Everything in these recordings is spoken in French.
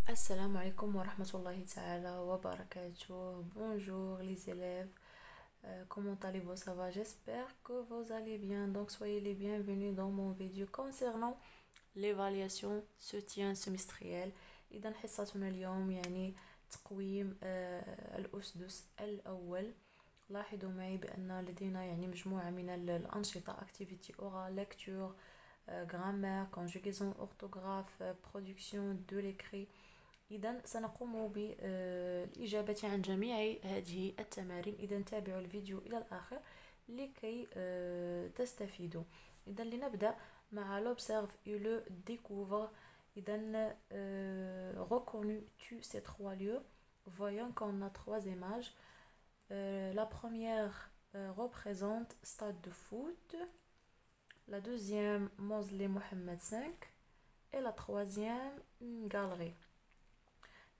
Assalamu alaikum wa rahmatullahi ta'ala wa barakatuh. Bonjour les élèves. Comment allez-vous? Ça va? J'espère que vous allez bien. Donc soyez les bienvenus dans mon vidéo concernant l'évaluation soutien semestriel. إذا حصتنا اليوم يعني تقويم الأسدس الأول. لاحظوا معي بأن لدينا يعني مجموعة من الأنشطة activity orale, lecture, grammaire, conjugaison, orthographe, production de l'écrit. إذا سنقوم بالإجابة عن جميع هذه التمارين. إذا تابعوا الفيديو إلى الآخر لكي تستفيدوا. إذا لنبدأ مع l'observe et le découvre. إذا reconnus-tu ces trois lieux? Voyons qu'on a trois images. La première représente stade de foot, la deuxième mausolée Mohammed V et la troisième une galerie.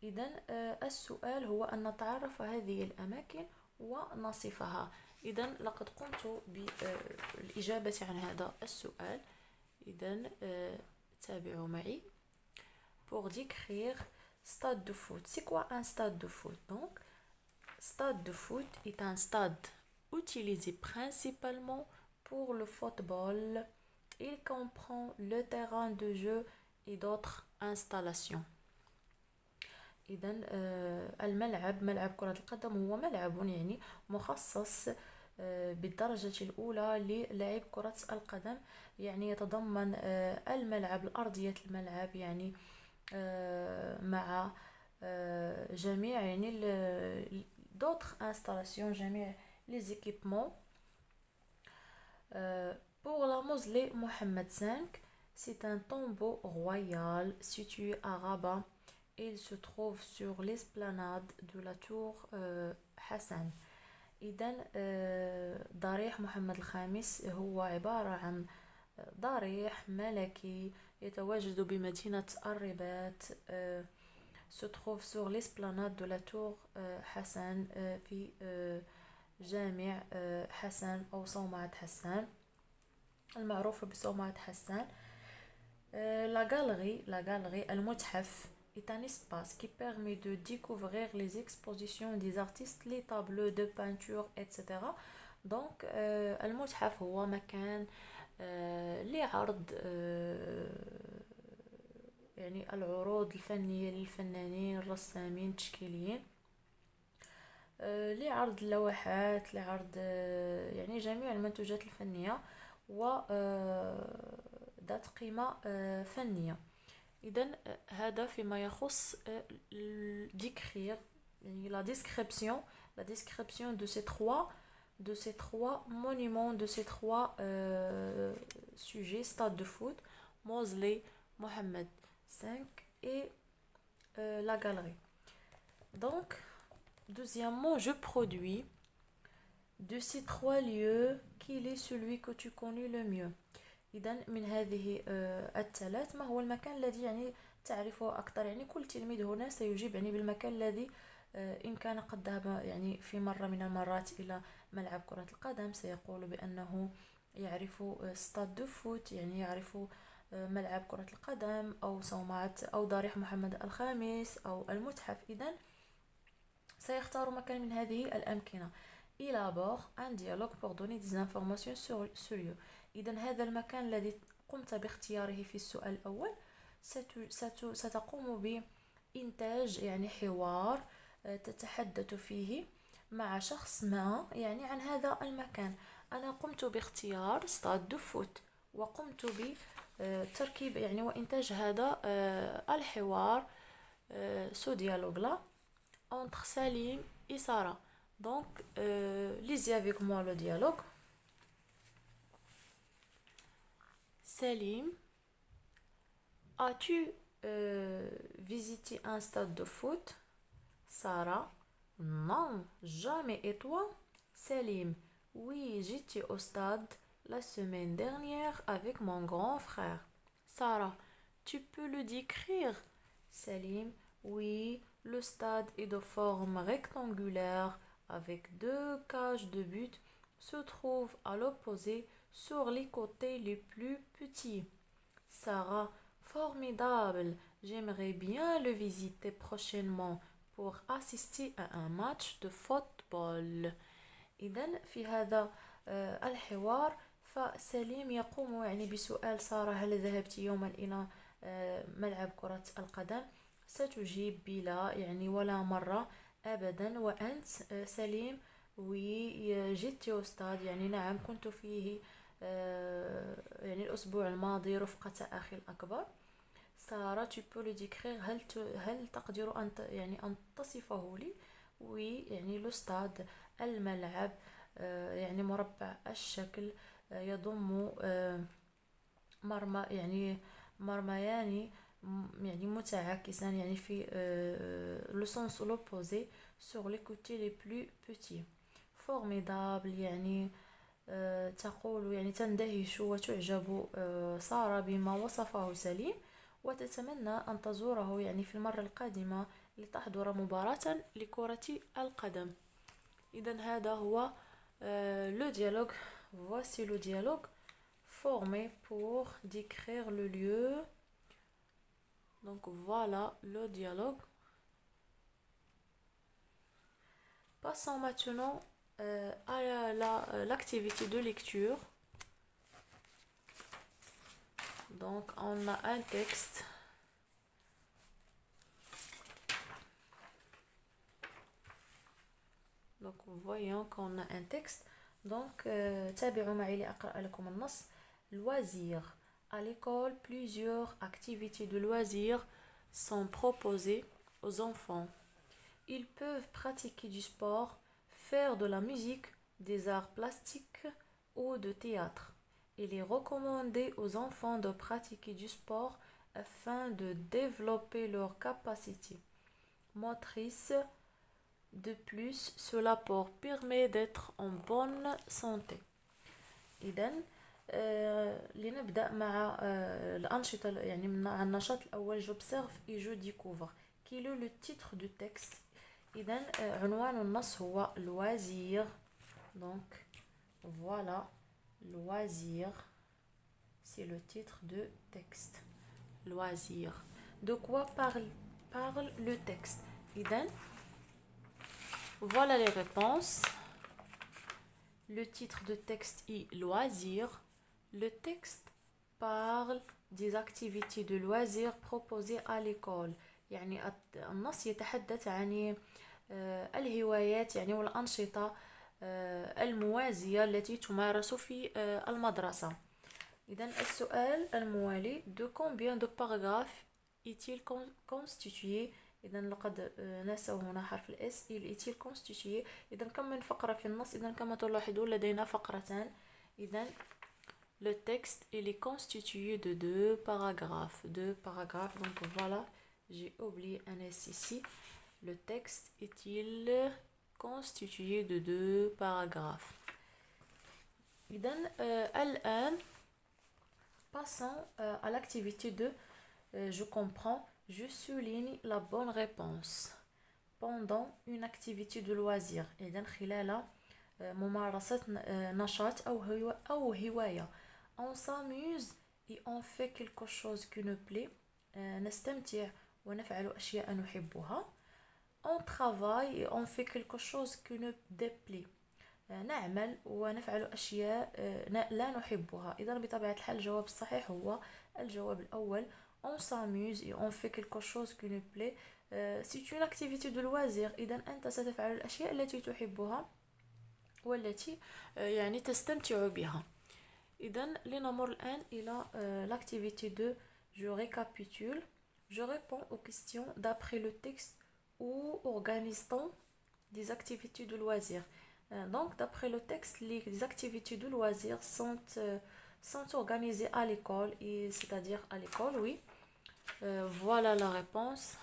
إذن السؤال هو أن نتعرف هذه الأماكن ونصفها. إذن لقد قمت بالإجابة عن هذا السؤال. إذن تابعوا معي. Pour décrire stade de foot. C'est quoi un stade de foot? Donc, stade de foot est un stade utilisé principalement pour le football. Il comprend le terrain de jeu et d'autres installations. إذن الملعب ملعب كرة القدم هو ملعب يعني مخصص بالدرجة الأولى للعب كرة القدم. يعني يتضمن الملعب الأرضية الملعب يعني مع جميع يعني d'autres installations جميع les équipements. Pour la mausolée Mohammed V, c'est un tombeau royal situé à Rabat. Il se trouve sur l'esplanade de la tour حسن. إذن ضريح محمد الخامس هو عبارة عن ضريح ملكي يتواجد بمدينة الرباط. se trouve sur l'esplanade de la tour حسن في جامع حسن أو صومعة حسان المعروفة بصومعة حسان. La galerie المتحف est un espace qui permet de découvrir les expositions des artistes, les tableaux de peinture, etc. Donc المتحف هو مكان لعرض يعني العروض الفنية للفنانين الرسامين التشكيليين، لعرض اللوحات، لعرض يعني جميع المنتوجات الفنية و ذات قيمة فنية. إذن هذا فيما يخص décrire يعني la description de ces trois monuments, de ces trois sujets: stade de foot, mausolée Mohammed V et la galerie. Donc deuxièmement, je produis de ces trois lieux quel est celui que tu connais le mieux. إذن من هذه الثلاث ما هو المكان الذي يعني تعرفه أكثر؟ يعني كل تلميذ هنا سيجيب يعني بالمكان الذي إن كان قد ذهب يعني في مرة من المرات إلى ملعب كرة القدم سيقول بأنه يعرف ستاد دو فوت، يعني يعرف ملعب كرة القدم أو صومعة أو ضريح محمد الخامس أو المتحف. إذن سيختار مكان من هذه الأمكنة. élabore un dialogue pour donner des informations sur ce lieu. إذن هذا المكان الذي قمت باختياره في السؤال الأول ستقوم بإنتاج يعني حوار تتحدث فيه مع شخص ما يعني عن هذا المكان. أنا قمت باختيار ستاد دو فوت وقمت بتركيب يعني وإنتاج هذا الحوار سو ديالوغ لا entre Salim et Sarah. Donc lisez avec moi le dialogue. Salim, as-tu visité un stade de foot? Sarah, non, jamais. Et toi? Salim, oui, j'étais au stade la semaine dernière avec mon grand frère. Sarah, tu peux le décrire? Salim, oui, le stade est de forme rectangulaire avec deux cages de but, se trouve à l'opposé sur les côtés les plus petits. Sarah, formidable, j'aimerais bien le visiter prochainement pour assister à un match de football. إذن في هذا الحوار فسليم يقوم يعني بسؤال سارة: هل ذهبت يوما إلى ملعب كرة القدم؟ ستجيب بلا يعني ولا مرة أبدا. وأنت سليم؟ وي جيت يا أستاذ يعني نعم كنت فيه يعني الأسبوع الماضي رفقة أخي الأكبر. سارة tu peux le décrire؟ هل تقدر أن يعني أن تصفه لي؟ وي يعني الأستاذ الملعب يعني مربع الشكل يضم مرمى يعني مرميان يعني متعاكسان يعني في le sens l'opposé sur les côtés les plus petits. formidable يعني تقول يعني تندهش وتعجب سارة بما وصفه سليم، وتتمنى أن تزوره يعني في المرة القادمة لتحضر مباراة لكرة القدم. إذن هذا هو le dialogue. Voici le dialogue formé pour décrire le lieu. Donc voilà le dialogue. Passons maintenant à l'activité de lecture. Donc on a un texte. Donc voyons qu'on a un texte. Donc تابعوا معي لأقرأ لكم النص. Loisirs. À l'école, plusieurs activités de loisirs sont proposées aux enfants. Ils peuvent pratiquer du sport, faire de la musique, des arts plastiques ou de théâtre. Il est recommandé aux enfants de pratiquer du sport afin de développer leurs capacités motrices. De plus, cela permet d'être en bonne santé. إذن لنبدأ مع الأنشطة يعني مع النشاط الأول. j'observe et je découvre. Quel est le titre du texte؟ إذن عنوان النص هو loisir. donc voilà loisir, c'est le titre de texte. loisir. De quoi parle le texte؟ إذن voilà les réponses. Le titre de texte est loisirs. Le texte parle des activités de loisirs proposées à l'école. يعني النص يتحدث عن الهوايات يعني والأنشطة الموازية التي تمارس في المدرسة. إذن السؤال الموالي: de combien de paragraphes est-il constitué؟ إذا لقد نسوا هنا حرف الإس. il est-il constitué. إذا كم من فقرة في النص؟ إذا كما تلاحظون لدينا فقرتان. إذا le texte il est constitué de deux paragraphes. Donc voilà, j'ai oublié un S ici. Le texte est-il constitué de deux paragraphes. إذا الآن passons à l'activité de je comprends. Je souligne la bonne réponse pendant une activité de loisir. إذن خلال ممارسة نشاط أو هواية. On s'amuse et on fait quelque chose qui nous plaît. نستمتع ونفعل أشياء نحبها. On travaille et on fait quelque chose qui nous déplaît. نعمل ونفعل أشياء لا نحبها. إذن بطبيعة الحال الجواب الصحيح هو الجواب الأول. On s'amuse et on fait quelque chose qui nous plaît. C'est une activité de loisir. إذن أنت ستفعل الأشياء التي تحبها والتي يعني تستمتع بها. إذن لنمر الآن إلى l'activité de je récapitule. Je réponds aux questions d'après le texte ou organise-t-on des activités de loisir. Donc d'après le texte, les activités de loisir sont organisées à l'école, et c'est-à-dire à l'école, oui. Voilà la réponse.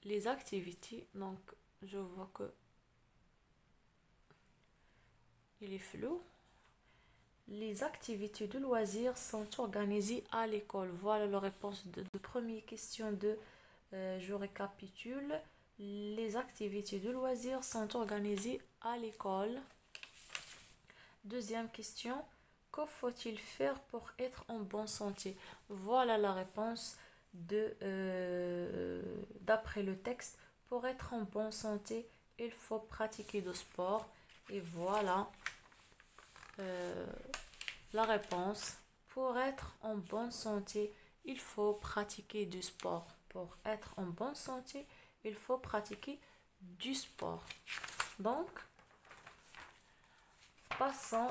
Les activités, donc je vois que il est flou. Les activités de loisirs sont organisées à l'école. Voilà la réponse de première question de je récapitule. Les activités de loisirs sont organisées à l'école. Deuxième question. Que faut-il faire pour être en bonne santé? Voilà la réponse d'après le texte. Pour être en bonne santé, il faut pratiquer du sport. Et voilà euh, la réponse. Pour être en bonne santé, il faut pratiquer du sport. Pour être en bonne santé, il faut pratiquer du sport. Donc, passons.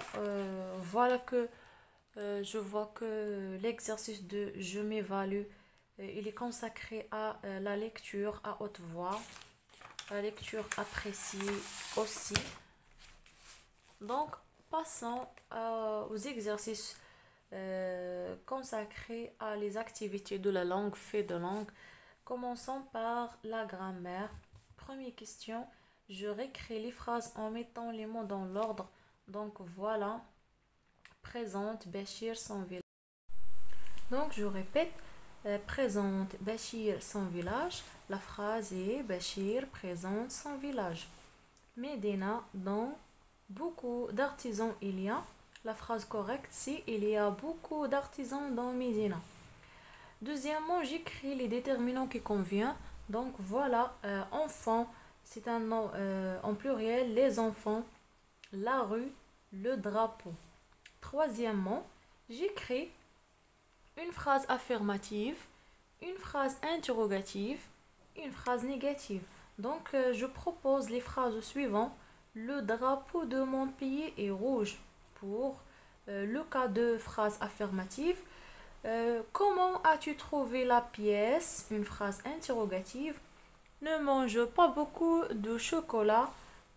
Voilà que je vois que l'exercice de je m'évalue, il est consacré à la lecture à haute voix, la lecture appréciée aussi. Donc, passons aux exercices consacrés à les activités de la langue, faits de langue. Commençons par la grammaire. Première question, je réécris les phrases en mettant les mots dans l'ordre. Donc voilà, présente Bachir son village. Donc je répète, présente Bachir son village. La phrase est Bachir présente son village. Medina, dans beaucoup d'artisans il y a. La phrase correcte c'est il y a beaucoup d'artisans dans Medina. Deuxièmement, j'écris les déterminants qui conviennent. Donc voilà, enfant, c'est un nom en pluriel, les enfants, la rue, le drapeau. Troisièmement, j'écris une phrase affirmative, une phrase interrogative, une phrase négative. Donc, je propose les phrases suivantes. Le drapeau de mon pays est rouge pour le cas de phrase affirmative. Comment as-tu trouvé la pièce? Une phrase interrogative. Ne mange pas beaucoup de chocolat.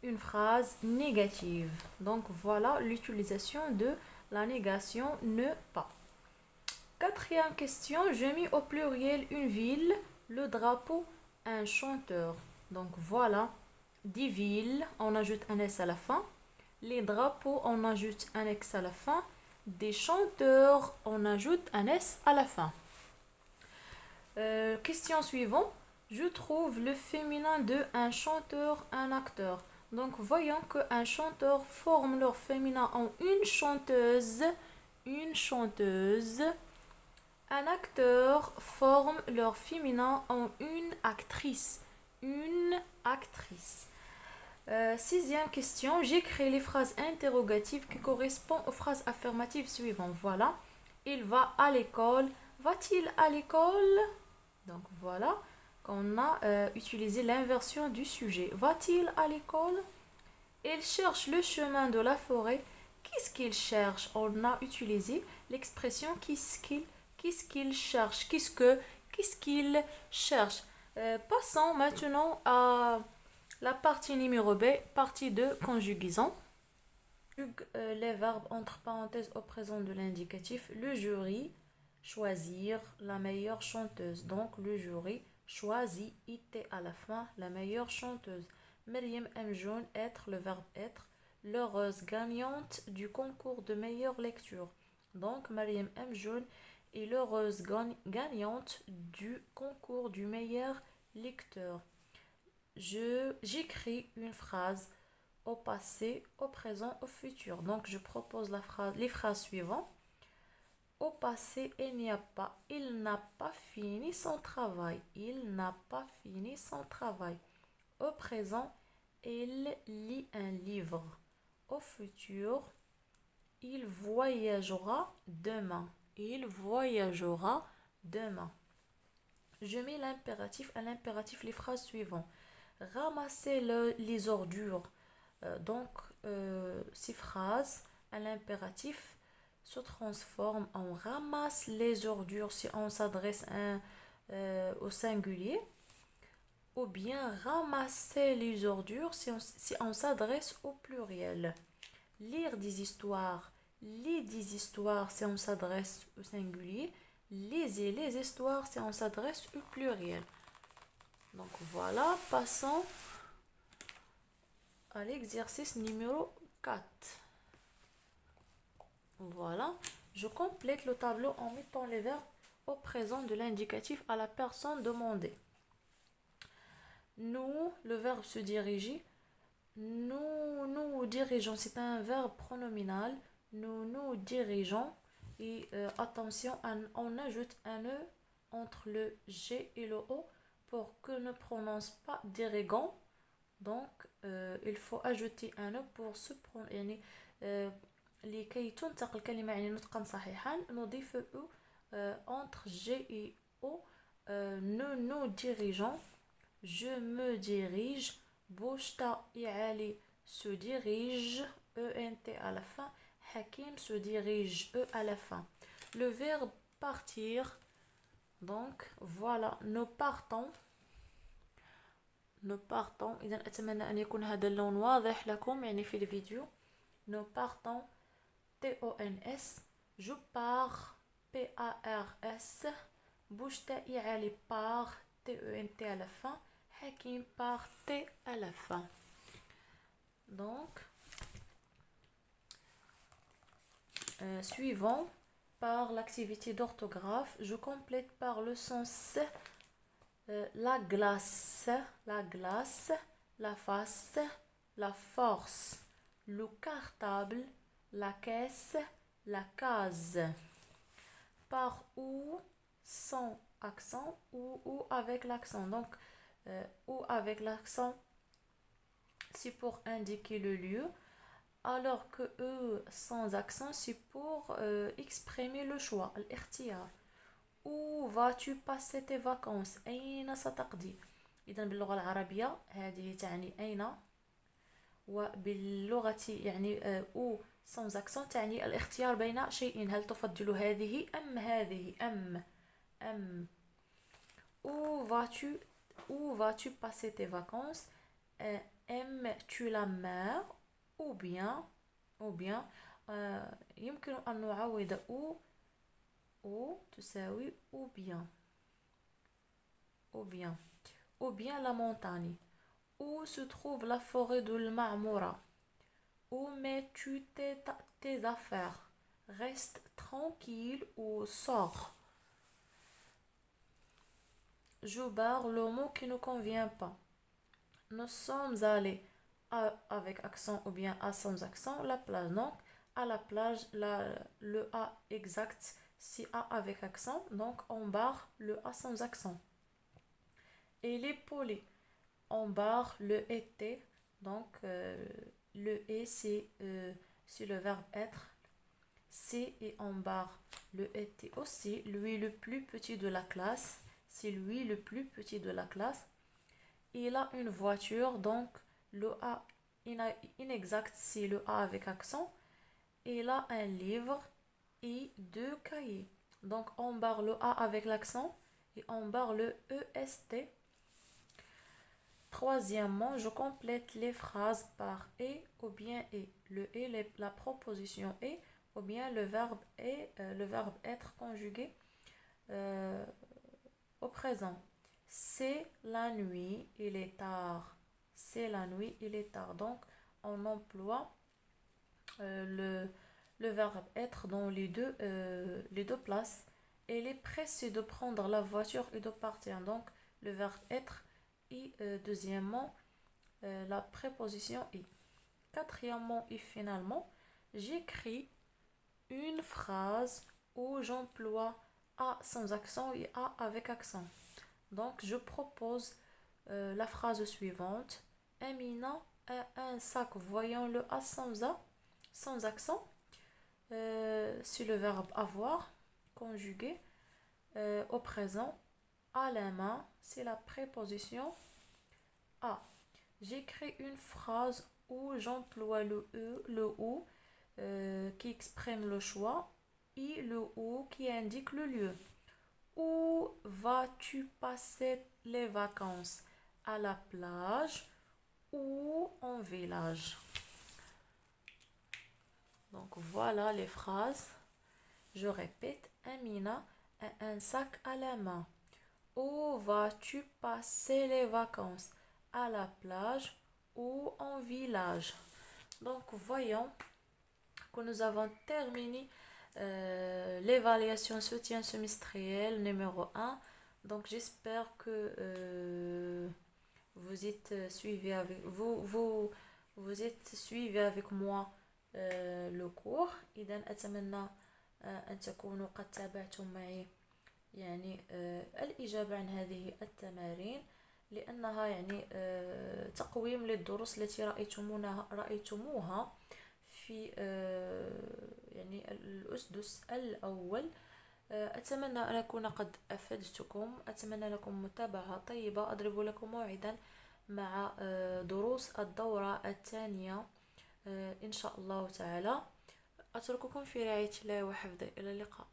Une phrase négative. Donc voilà l'utilisation de la négation ne pas. Quatrième question, je mis au pluriel une ville, le drapeau, un chanteur. Donc voilà, des villes, on ajoute un S à la fin. Les drapeaux, on ajoute un X à la fin. Des chanteurs, on ajoute un S à la fin. Question suivante, je trouve le féminin de un chanteur, un acteur. Donc voyons qu'un chanteur forme leur féminin en une chanteuse, une chanteuse. Un acteur forme leur féminin en une actrice, une actrice. Sixième question, j'écris les phrases interrogatives qui correspondent aux phrases affirmatives suivantes. Voilà, il va à l'école, va-t-il à l'école? Donc voilà, on a utilisé l'inversion du sujet. Va-t-il à l'école? Il cherche le chemin de la forêt. Qu'est-ce qu'il cherche? On a utilisé l'expression qu'est-ce qu'il cherche, qu'est-ce qu'il cherche. Passons maintenant à la partie numéro B, partie de conjugaison. Les verbes entre parenthèses au présent de l'indicatif. Le jury, choisir la meilleure chanteuse. Donc le jury choisit, it à la fin, la meilleure chanteuse. Maryam Mjoun, être, le verbe être. L'heureuse gagnante du concours de meilleure lecture. Donc Maryam Mjoun est l'heureuse gagnante du concours du meilleur lecteur. J'écris une phrase au passé, au présent, au futur. Donc je propose les phrases suivantes. Au passé, il n'a pas fini son travail. Il n'a pas fini son travail. Au présent, il lit un livre. Au futur, il voyagera demain. Il voyagera demain. Je mets l'impératif à l'impératif les phrases suivantes. Ramasser les ordures. Donc, ces phrases à l'impératif se transforment en ramasse les ordures si on s'adresse au singulier, ou bien ramasser les ordures si on s'adresse au pluriel. Lire des histoires, lis des histoires si on s'adresse au singulier, lisez les histoires si on s'adresse au pluriel. Donc voilà, passons à l'exercice numéro 4. Voilà, je complète le tableau en mettant les verbes au présent de l'indicatif à la personne demandée. Nous, le verbe se diriger. Nous dirigeons, c'est un verbe pronominal. nous nous dirigeons. Et attention, on ajoute un E entre le G et le O pour que ne prononce pas dirigeant. Donc il faut ajouter un E pour se prononcer. يعني لكي تنطق الكلمة يعني نطقا صحيحا نضيف E entre G et O. Nous nous dirigeons. Je me dirige. Bouchta إعالي se dirige. ENT à la fin. Hakim se dirige. E à la fin. Le verbe partir. Donc voilà, nous partons. Nous partons. إذا أتمنى أن يكون هذا اللون واضح لكم يعني في الفيديو. Nous partons. TONS. Je pars. PARS. Bouchta إعالي part. TENT à la fin. Hakim part. T à la fin. Donc suivant par l'activité d'orthographe, je complète par le sens la glace, la face, la force, le cartable, la caisse, la case. Par ou sans accent ou avec l'accent. Donc ou avec l'accent, c'est pour indiquer le lieu, alors que E sans accent, c'est pour exprimer le choix, الاختيار. Où vas-tu passer tes vacances؟ أين ستقضي؟ إذا باللغة العربية هذه تعني أين، وباللغة يعني أو sans accent تعني الاختيار بين شيئين، هل تفضل هذه أم هذه أم. Où vas-tu passer tes vacances؟ aimes-tu la mer ou bien يمكن أن نعوض ou تساوي ou bien la montagne. Où se trouve la forêt de l'Ma'moura? Où mets-tu tes affaires? Reste tranquille ou sors. Je barre le mot qui ne convient pas. Nous sommes allés avec accent ou bien à sans accent, la plage. Donc à la plage, le A exact, si A avec accent, donc on barre le A sans accent. Et les polis, on barre le été, donc le et c'est le verbe être. C'est et on barre le été aussi. Lui le plus petit de la classe, c'est lui le plus petit de la classe. Il a une voiture, donc le A inexact, c'est le A avec accent. Il a un livre et 2 cahiers. Donc on barre le A avec l'accent et on barre le EST. Troisièmement, je complète les phrases par et ou bien et. Le et, la proposition et ou bien le verbe et, le verbe être conjugué au présent. C'est la nuit, il est tard. C'est la nuit, il est tard. Donc, on emploie le verbe être dans les deux places. Et il est pressé de prendre la voiture et de partir. Donc, le verbe être et deuxièmement, la préposition est. Quatrièmement et finalement, j'écris une phrase où j'emploie A sans accent et A avec accent. Donc, je propose la phrase suivante. Amina a un sac. Voyons le A sans accent. C'est le verbe avoir, conjugué au présent. À la main, c'est la préposition A. J'écris une phrase où j'emploie le E, le OU qui exprime le choix et le OU qui indique le lieu. Où vas-tu passer les vacances? À la plage ou en village? Donc voilà les phrases. Je répète. Amina a un sac à la main. Où vas-tu passer les vacances? À la plage ou en village? Donc voyons que nous avons terminé l'évaluation soutien semestriel numéro 1. Donc j'espère que vous êtes suivi avec moi لو كور. إذا أتمنى أن تكونوا قد تابعتم معي يعني الإجابة عن هذه التمارين، لأنها يعني تقويم للدروس التي رأيتموها في يعني الأسدس الأول. أتمنى أن أكون قد أفدتكم، أتمنى لكم متابعة طيبة. أضرب لكم موعدا مع دروس الدورة الثانية إن شاء الله تعالى. أترككم في رعاية الله وحفظه، إلى اللقاء.